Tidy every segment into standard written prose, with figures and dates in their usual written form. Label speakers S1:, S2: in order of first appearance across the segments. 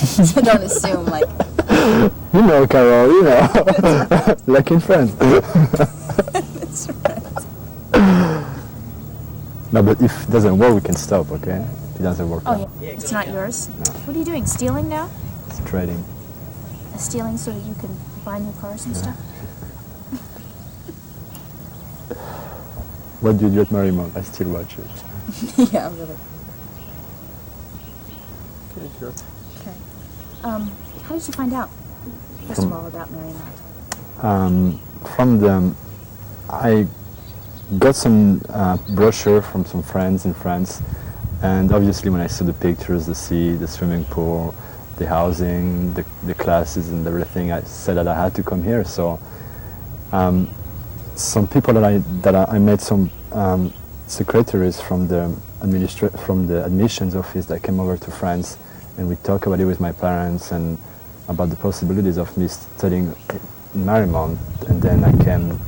S1: So don't assume, like...
S2: You know, Carol, you know. Like in France.
S1: That's right.
S2: No, but if it doesn't work, we can stop, okay? If it doesn't work,
S1: Oh, yeah. It's not yours?
S2: No.
S1: What are you doing? Stealing now?
S2: it's trading.
S1: Stealing so that you can buy new cars and stuff?
S2: What do you do at Marymont? I still watch it.
S1: Yeah, really.
S3: Thank you.
S1: Okay. How did you find out, first of all, about Marymont?
S2: From them, I got some brochure from some friends in France, and obviously when I saw the pictures, the sea, the swimming pool, the housing, the classes and everything, I said that I had to come here. So some people that I met, some secretaries from the admissions office that came over to France, and we talked about it with my parents and about the possibilities of me studying in Marymont. And then I came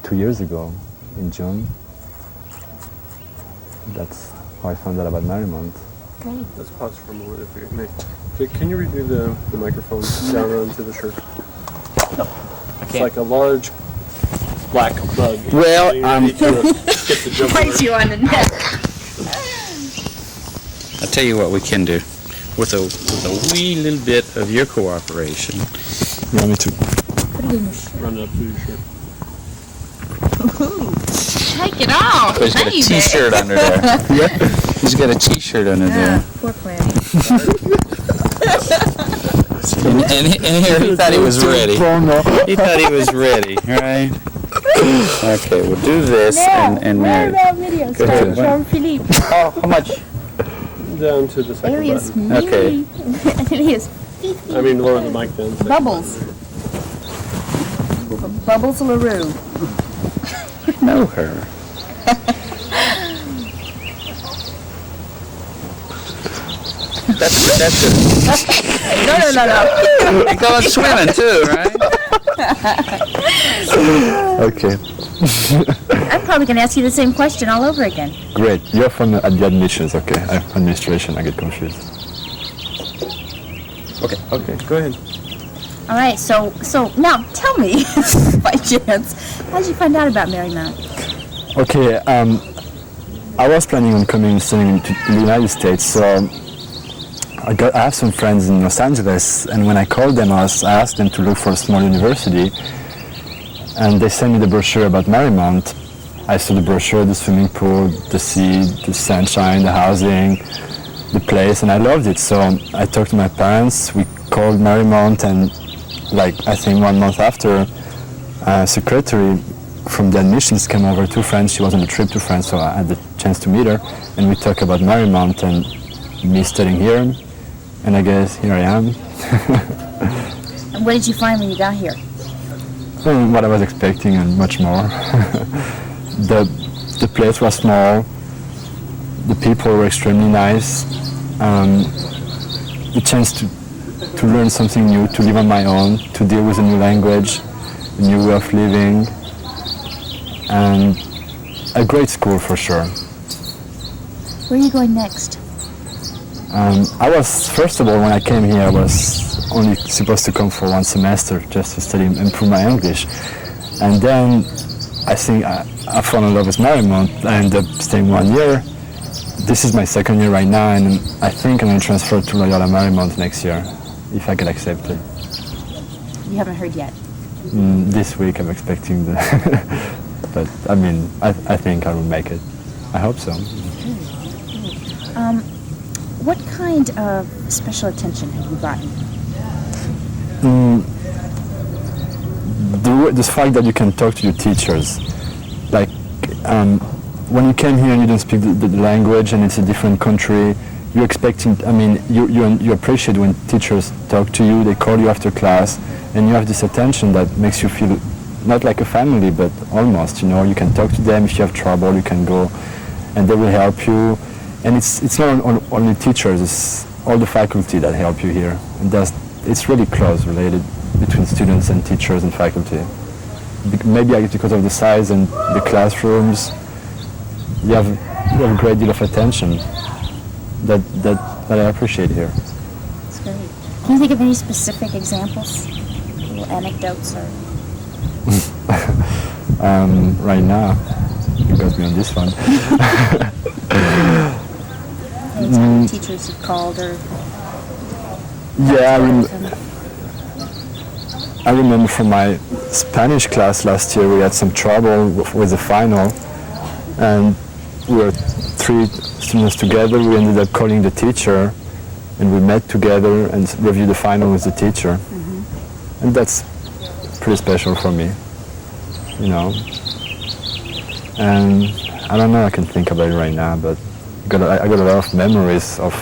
S2: 2 years ago in June. That's how I found out about Marymont.
S1: Great.
S3: Let's pause for a moment if you may. Okay, can you remove the microphone down onto the shirt?
S4: No, I
S3: It's
S4: can't.
S3: like a large black bug.
S4: Well,
S3: You need to get the jump
S1: Bites you on the neck.
S4: I'll tell you what we can do. With a wee little bit of your cooperation.
S2: You want me to?
S1: Put it in your shirt.
S3: Run it up through your shirt.
S1: Ooh, take it off.
S4: He's got a t-shirt under there. He's got a t-shirt under
S1: Yeah,
S4: there.
S1: poor Clancy.
S4: And here he thought he was ready. He thought he was ready, right? Okay, we'll do this and Mary.
S1: Videos.
S4: Go ahead.
S1: Jean-Philippe.
S4: Oh, how much?
S3: Down to the second
S1: Alias
S3: button.
S1: Mimi.
S4: Okay.
S1: Alias Fifi.
S3: I mean, lower the mic down. So.
S1: Bubbles. Bubbles LaRue.
S4: I know her. That's it.
S1: No.
S4: You go swimming too, right?
S2: Okay,
S1: I'm probably going to ask you the same question all over again.
S2: great. You're from the admissions, okay. I'm administration, I get confused.
S3: Okay, go ahead.
S1: All right, so now tell me, by chance, how did you find out about Marymount?
S2: Okay, I was planning on coming and studying to the United States, so I have some friends in Los Angeles, and when I called them, I asked them to look for a small university, and they sent me the brochure about Marymont. I saw the brochure, the swimming pool, the sea, the sunshine, the housing, the place, and I loved it. So I talked to my parents, we called Marymont, and I think 1 month after, a secretary from the admissions came over to France. She was on a trip to France, so I had the chance to meet her, and we talked about Marymont and me studying here, and I guess here I am.
S1: And what did you find when you got here?
S2: What I was expecting and much more. The place was small, the people were extremely nice, the chance to learn something new, to live on my own, to deal with a new language, a new way of living, and a great school for sure.
S1: Where are you going next?
S2: First of all, when I came here, I was only supposed to come for 1 semester just to study and improve my English. And then I think I fell in love with Marymont. I ended up staying 1 year. This is my 2nd year right now, and I think I'm going to transfer to Loyola Marymont next year, if I get accepted.
S1: You haven't heard yet.
S2: This week I'm expecting the... But I mean, I think I will make it. I hope so.
S1: What kind of special attention have you gotten?
S2: The fact that you can talk to your teachers, when you came here and you don't speak the language and it's a different country, you're expecting, you appreciate when teachers talk to you, they call you after class, and you have this attention that makes you feel not like a family, but almost, you can talk to them. If you have trouble, you can go and they will help you. And it's not only teachers, it's all the faculty that help you here. And it's really close related between students and teachers and faculty. Maybe because of the size and the classrooms, you have a great deal of attention that I appreciate here.
S1: It's Great. Can you think of any specific examples? Little anecdotes or...
S2: Right now, you got me on this one.
S1: Anytime teachers have called or...
S2: Yeah, I remember from my Spanish class last year we had some trouble with the final, and we were 3 students together. We ended up calling the teacher, and we met together and reviewed the final with the teacher. Mm-hmm. And that's pretty special for me, you know. And I don't know, I can think about it right now, but I got a lot of memories of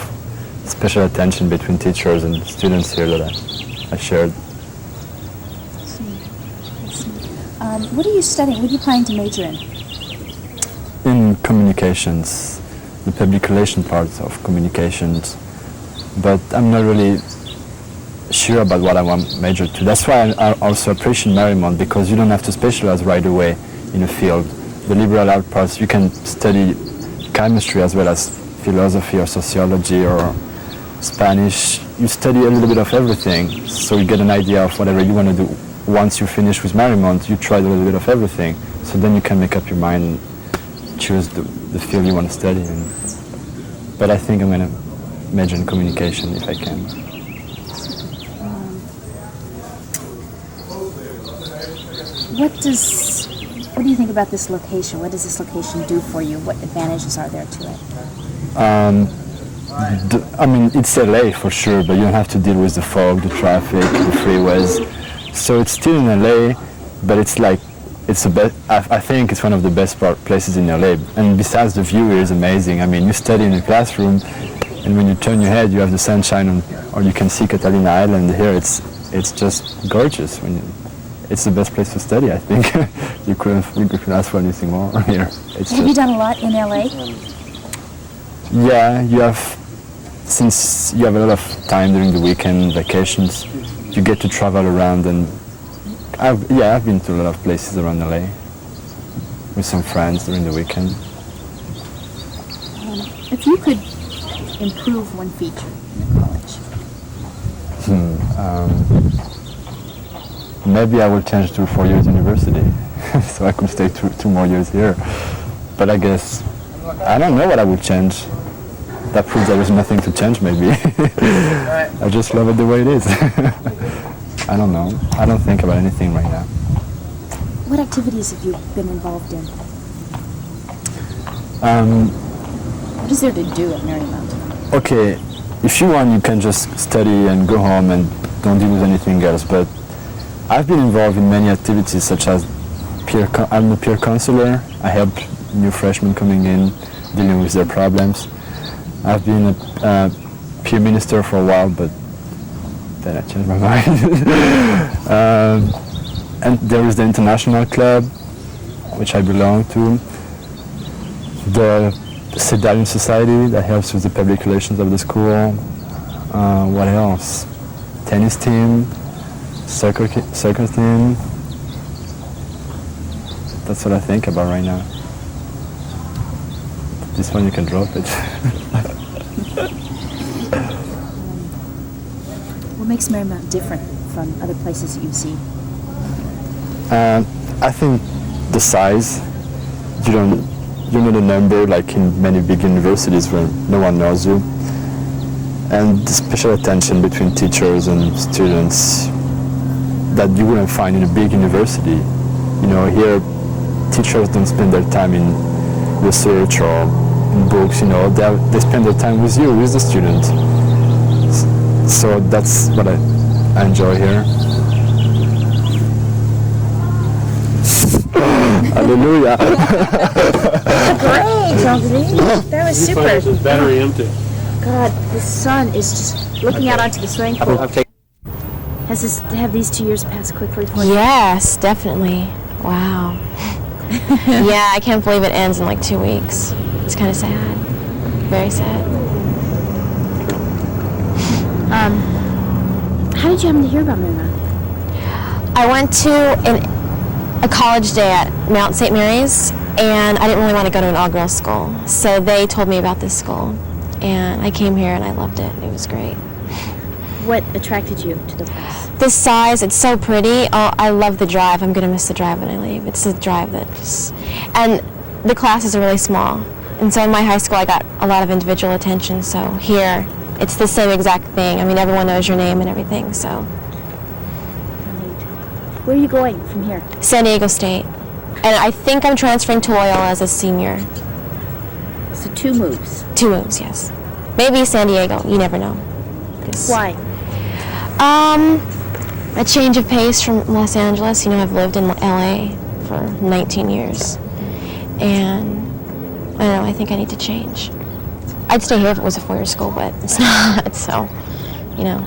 S2: special attention between teachers and students here that I shared.
S1: What are you studying? What are you planning to major in?
S2: In communications, the public relation part of communications, but I'm not really sure about what I want to major to. That's why I also appreciate Marymont, because you don't have to specialize right away in a field. The liberal arts parts, you can study chemistry as well as philosophy or sociology or Spanish. You study a little bit of everything, so you get an idea of whatever you want to do. Once you finish with Marymont, you try a little bit of everything, so then you can make up your mind and choose the field you want to study in. But I think I'm going to major in communication if I can.
S1: What do you think about this location? What does this location do for you? What advantages are there to it?
S2: I mean, it's LA for sure, but you don't have to deal with the fog, the traffic, the freeways. So it's still in LA, but it's like, I think it's one of the best places in LA. And besides, the view is amazing. I mean, you study in a classroom, and when you turn your head, you have the sunshine, or you can see Catalina Island. Here, it's just gorgeous. It's the best place to study, I think. You couldn't ask for anything more here.
S1: Have you done a lot in LA?
S2: Yeah, since you have a lot of time during the weekend, vacations, you get to travel around, and I've been to a lot of places around LA with some friends during the weekend.
S1: If you could improve one feature in the college.
S2: Maybe I will change to 4 years university, so I could stay 2 more years here. But I guess, I don't know what I would change. That proves there is nothing to change, maybe. I just love it the way it is. I don't know. I don't think about anything right now.
S1: What activities have you been involved in? What is there to do at Marymont?
S2: Okay, if you want, you can just study and go home and don't deal with anything else. But I've been involved in many activities, such as I'm a peer counselor. I help new freshmen coming in, dealing with their problems. I've been a peer minister for a while, but then I changed my mind. And there is the International Club, which I belong to. The Sedalian Society that helps with the public relations of the school. What else? Tennis team, soccer team. That's what I think about right now. This one you can drop it.
S1: What makes Marymont different from other places that you've seen?
S2: I think the size. You're not a number like in many big universities where no one knows you. And the special attention between teachers and students that you wouldn't find in a big university. You know, here teachers don't spend their time in research or in books, you know, they spend their time with you, with the student. So that's what I enjoy here. Hallelujah.
S1: Great, Jean-Denis. That was super.
S3: His battery empty.
S1: God, the sun is just looking out onto the swimming pool. Have these 2 years passed quickly for you?
S5: Yes, definitely. Wow. Yeah, I can't believe it ends in like 2 weeks. It's kind of sad. Very sad.
S1: How did you happen to hear about Marymont?
S5: I went to a college day at Mount St. Mary's, and I didn't really want to go to an all-girls school. So they told me about this school, and I came here and I loved it. It was great.
S1: What attracted you to the place?
S5: The size, it's so pretty. Oh, I love the drive. I'm going to miss the drive when I leave. It's the drive that just... And the classes are really small. And so in my high school, I got a lot of individual attention. So here, it's the same exact thing. I mean, everyone knows your name and everything, so...
S1: Where are you going from here?
S5: San Diego State. And I think I'm transferring to Loyola as a senior.
S1: So 2 moves.
S5: 2 moves, yes. Maybe San Diego. You never know.
S1: Why?
S5: A change of pace from Los Angeles. You know, I've lived in LA for 19 years. And I don't know, I think I need to change. I'd stay here if it was a 4-year school, but it's not, so, you know.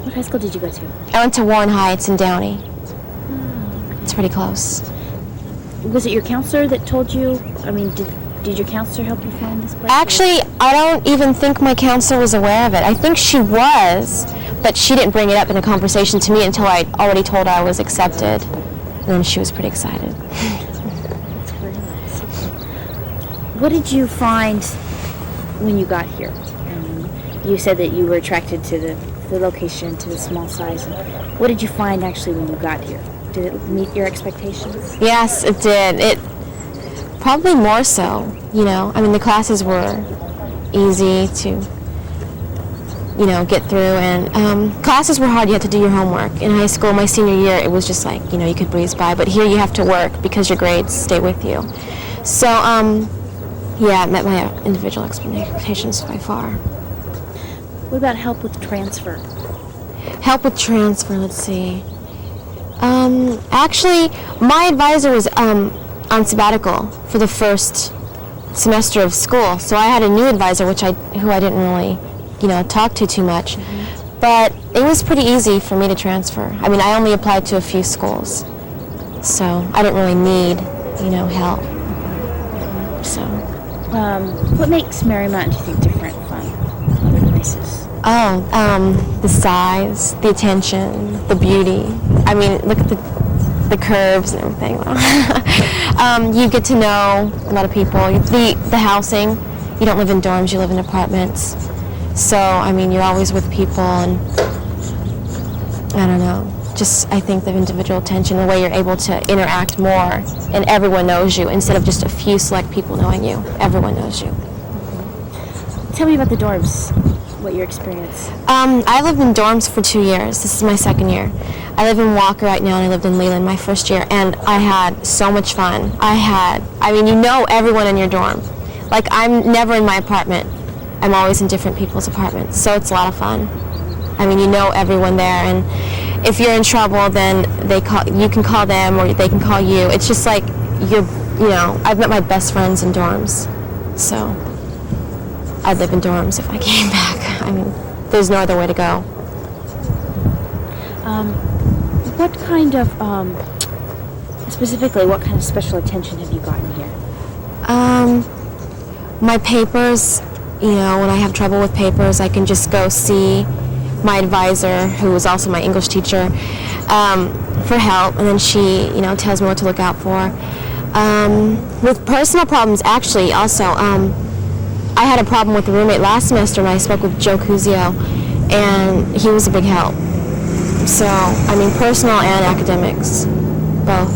S1: What high school did you go to?
S5: I went to Warren Heights in Downey. It's pretty close.
S1: Was it your counselor that told you? I mean, did your counselor help you find this place?
S5: Actually, I don't even think my counselor was aware of it. I think she was, but she didn't bring it up in a conversation to me until I already told her I was accepted. And then she was pretty excited.
S1: That's very nice. What did you find when you got here? You said that you were attracted to the location, to the small size. What did you find actually when you got here? Did it meet your expectations?
S5: Yes, it did. It probably more so, you know. I mean, the classes were easy to, you know, get through, and classes were hard. You had to do your homework. In high school, my senior year, it was just like, you know, you could breeze by. But here you have to work because your grades stay with you. So, yeah, it met my individual expectations by far.
S1: What about help with transfer?
S5: Help with transfer, let's see. Actually, my advisor was on sabbatical for the first semester of school, so I had a new advisor, who I didn't really, you know, talk to too much. Mm-hmm. But it was pretty easy for me to transfer. I mean, I only applied to a few schools, so I didn't really need, you know, help. So.
S1: What makes Marymont, do you think, different from other places?
S5: Oh, the size, the attention, the beauty. I mean, look at the curves and everything. You get to know a lot of people. The housing, you don't live in dorms, you live in apartments. So, I mean, you're always with people, and I don't know. Just, I think the individual attention, the way you're able to interact more, and everyone knows you, instead of just a few select people knowing you. Everyone knows you.
S1: Tell me about the dorms. What your experience?
S5: I lived in dorms for 2 years. This is my 2nd year. I live in Walker right now, and I lived in Leland my 1st year, and I had so much fun. I mean, you know everyone in your dorm. Like, I'm never in my apartment. I'm always in different people's apartments, so it's a lot of fun. I mean, you know everyone there, and if you're in trouble, then you can call them, or they can call you. It's just like, you know, I've met my best friends in dorms, so I'd live in dorms if I came back. I mean, there's no other way to go.
S1: What kind of, specifically, what kind of special attention have you gotten here?
S5: My papers, you know, when I have trouble with papers, I can just go see my advisor, who was also my English teacher, for help, and then she, you know, tells me what to look out for. With personal problems, actually, also, I had a problem with a roommate last semester, and I spoke with Joe Cuzio, and he was a big help. So, I mean, personal and academics, both.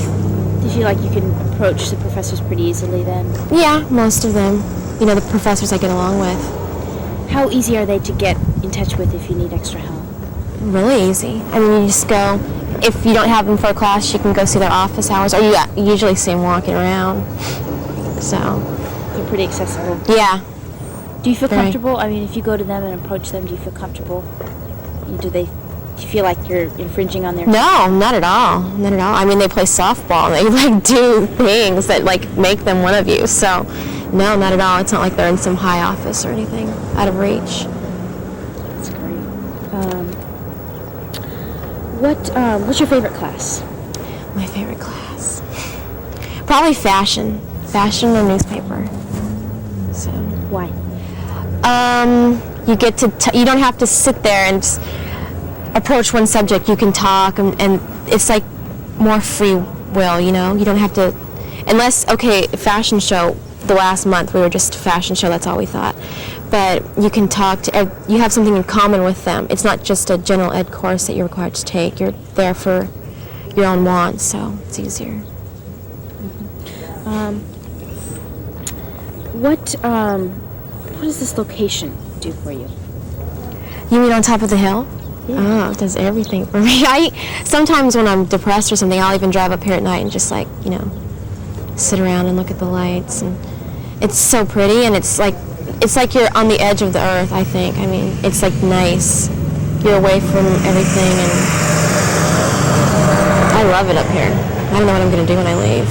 S1: Do you feel like you can approach the professors pretty easily then?
S5: Yeah, most of them. You know, the professors I get along with.
S1: How easy are they to get in touch with if you need extra help?
S5: Really easy. I mean, you just go, if you don't have them for a class, you can go see their office hours, or you usually see them walking around. So.
S1: They're pretty accessible.
S5: Yeah.
S1: Do you feel comfortable? I mean, if you go to them and approach them, do you feel comfortable? Do you feel like you're infringing on their...
S5: No, not at all. Not at all. I mean, they play softball. They, like, do things that, like, make them one of you. So, no, not at all. It's not like they're in some high office or anything out of reach.
S1: That's great. What's your favorite class?
S5: My favorite class? Probably fashion. Fashion or newspaper. So.
S1: Why?
S5: You get to, you don't have to sit there and just approach one subject. You can talk, and it's like more free will, you know? You don't have to, unless, okay, fashion show, the last month we were just a fashion show, that's all we thought. but you can talk to, you have something in common with them. It's not just a general ed course that you're required to take. You're there for your own wants, so it's easier.
S1: What does this location do for you?
S5: You mean on top of the hill?
S1: Yeah.
S5: Oh, it does everything for me. Sometimes when I'm depressed or something, I'll even drive up here at night and just like, sit around and look at the lights. And it's so pretty, and it's like you're on the edge of the earth, I think. I mean, it's like nice. You're away from everything, and I love it up here. I don't know what I'm going to do when I leave.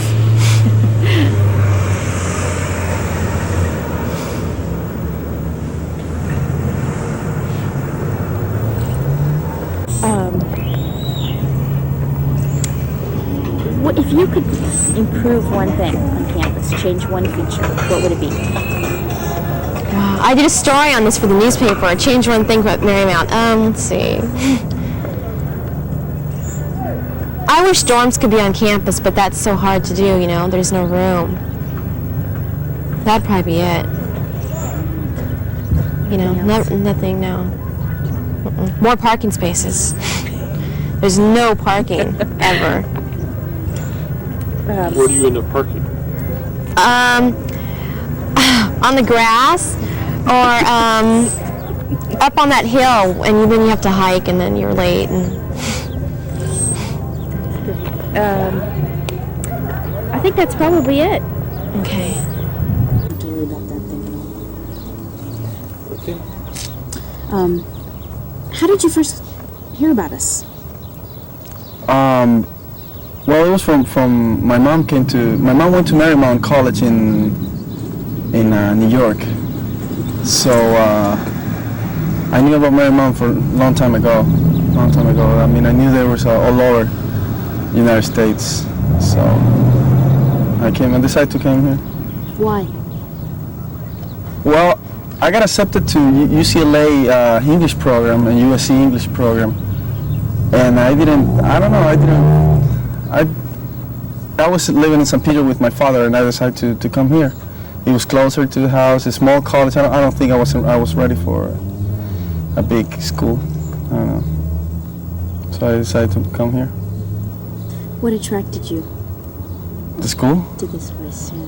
S1: What if you could improve one thing on campus, change one feature, what would it be?
S5: Wow. I did a story on this for the newspaper. I changed one thing about Marymount. Let's see. I wish dorms could be on campus, but that's so hard to do, There's no room. That'd probably be it. Nothing, no. More parking spaces. There's no parking, ever.
S3: Where do you end up parking?
S5: On the grass, or up on that hill, and then you have to hike, and then you're late.
S1: I think that's probably it.
S5: Okay.
S1: Not to worry about that thing at all.
S3: Okay.
S1: How did you first hear about us?
S6: Well, it was from my mom went to Marymount College in New York. So I knew about Marymount for a long time ago. I mean, I knew there was all over the United States. So I decided to come here.
S1: Why?
S6: Well, I got accepted to UCLA English program and USC English program. And I was living in St. Peter with my father, and I decided to come here. It was closer to the house, a small college. I don't think I was ready for a big school. I don't know. So I decided to come here.
S1: What attracted you
S6: The school?
S1: to this place? Yeah.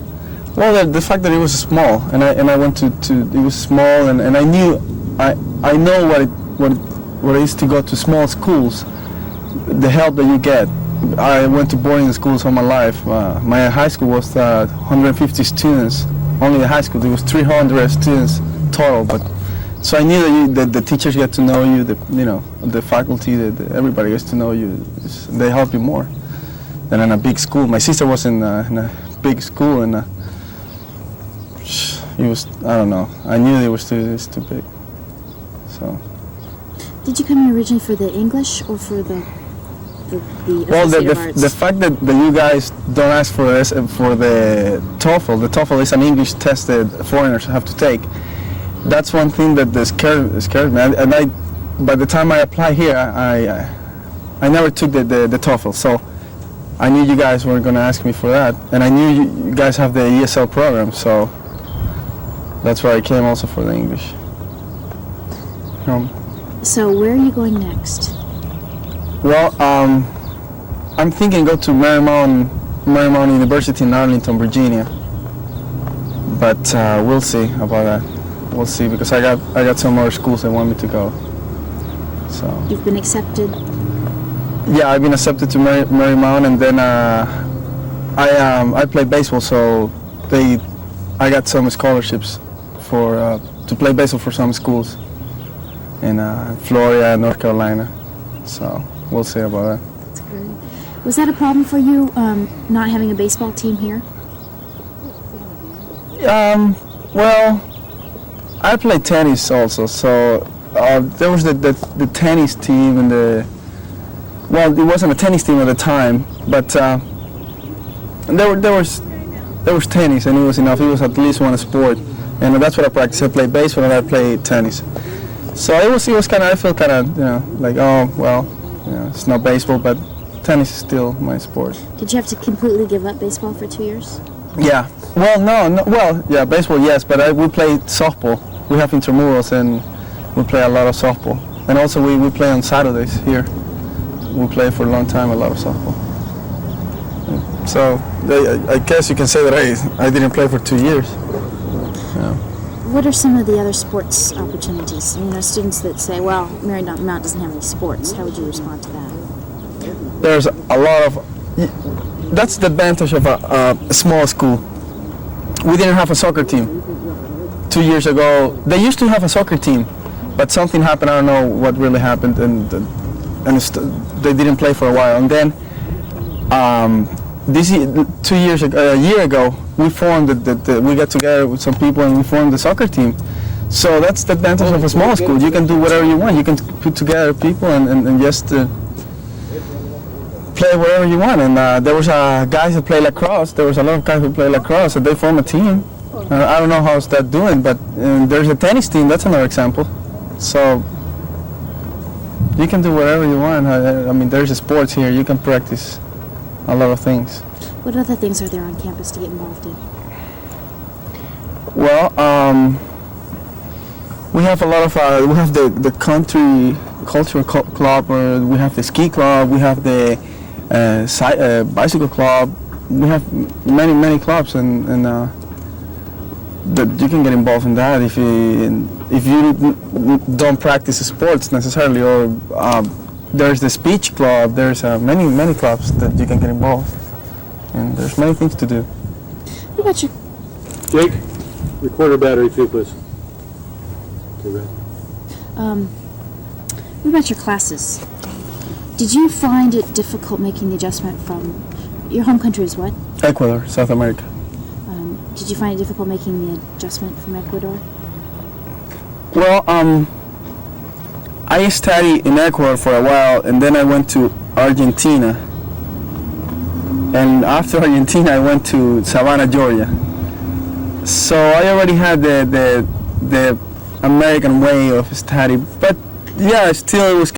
S6: Well, the fact that it was small, and I went to it was small, and I knew I know what it is to go to small schools. The help that you get. I went to boarding schools all my life. My high school was 150 students. Only the high school, there was 300 students total. But so I knew that the teachers get to know you. The faculty, everybody gets to know you. They help you more than in a big school. My sister was in a big school, and it was, I don't know. I knew it was too big. So.
S1: Did you come here originally for the English or for the
S6: Well,
S1: Associative Arts?
S6: the fact that you guys don't ask for the TOEFL is an English test that foreigners have to take. That's one thing that scared me. And by the time I applied here, I never took the TOEFL. So I knew you guys were going to ask me for that, and I knew you guys have the ESL program. So that's why I came also for the English.
S1: So where are you going next?
S6: Well, I'm thinking go to Marymount University in Arlington, Virginia. But we'll see about that. We'll see, because I got some other schools that want me to go. So.
S1: You've been accepted?
S6: Yeah, I've been accepted to Marymount, and then I play baseball, so I got some scholarships to play baseball for some schools in Florida and North Carolina. So we'll see about that.
S1: That's great. Was that a problem for you, not having a baseball team here?
S6: Well, I play tennis also, so there was the tennis team and well, it wasn't a tennis team at the time, but there was tennis, and it was enough. It was at least one sport, and that's what I practiced. I played baseball and I played tennis. So it was kind of, I feel kind of, like, oh, well, it's not baseball, but tennis is still my sport.
S1: Did you have to completely give up baseball for 2 years?
S6: Yeah. Well, no. Well, yeah, baseball, yes, but we played softball we have intramurals and we play a lot of softball. And also we play on Saturdays here. We play for a long time a lot of softball. So I guess you can say that I didn't play for 2 years.
S1: What are some of the other sports opportunities? You know, students that say, well, Marymount doesn't have any sports. How would you respond to that?
S6: There's a lot of, that's the advantage of a small school. We didn't have a soccer team 2 years ago. They used to have a soccer team, but something happened. I don't know what really happened, and they didn't play for a while. And then a year ago, we formed we got together with some people and we formed the soccer team. So that's the advantage of a small school. You can do whatever you want. You can put together people and just play whatever you want. And there was guys that play lacrosse. There was a lot of guys who play lacrosse, and they form a team. I don't know how's that doing, but there's a tennis team. That's another example. So you can do whatever you want. I mean, there's sports here. You can practice a lot of things.
S1: What other things are there on campus to get involved in?
S6: Well, we have a lot of, we have the country cultural club, or we have the ski club, we have the bicycle club. We have many clubs, and that you can get involved in that if you don't practice sports necessarily, or there's the speech club. There's many clubs that you can get involved, and there's many things to do.
S1: What about your
S3: Jake, recorder battery too, please. Okay, go ahead.
S1: what about your classes? Did you find it difficult making the adjustment from your home country is what?
S6: Ecuador, South America.
S1: Did you find it difficult making the adjustment from Ecuador?
S6: Well, I studied in Ecuador for a while, and then I went to Argentina. And after Argentina, I went to Savannah, Georgia. So I already had the American way of study, but yeah, still it was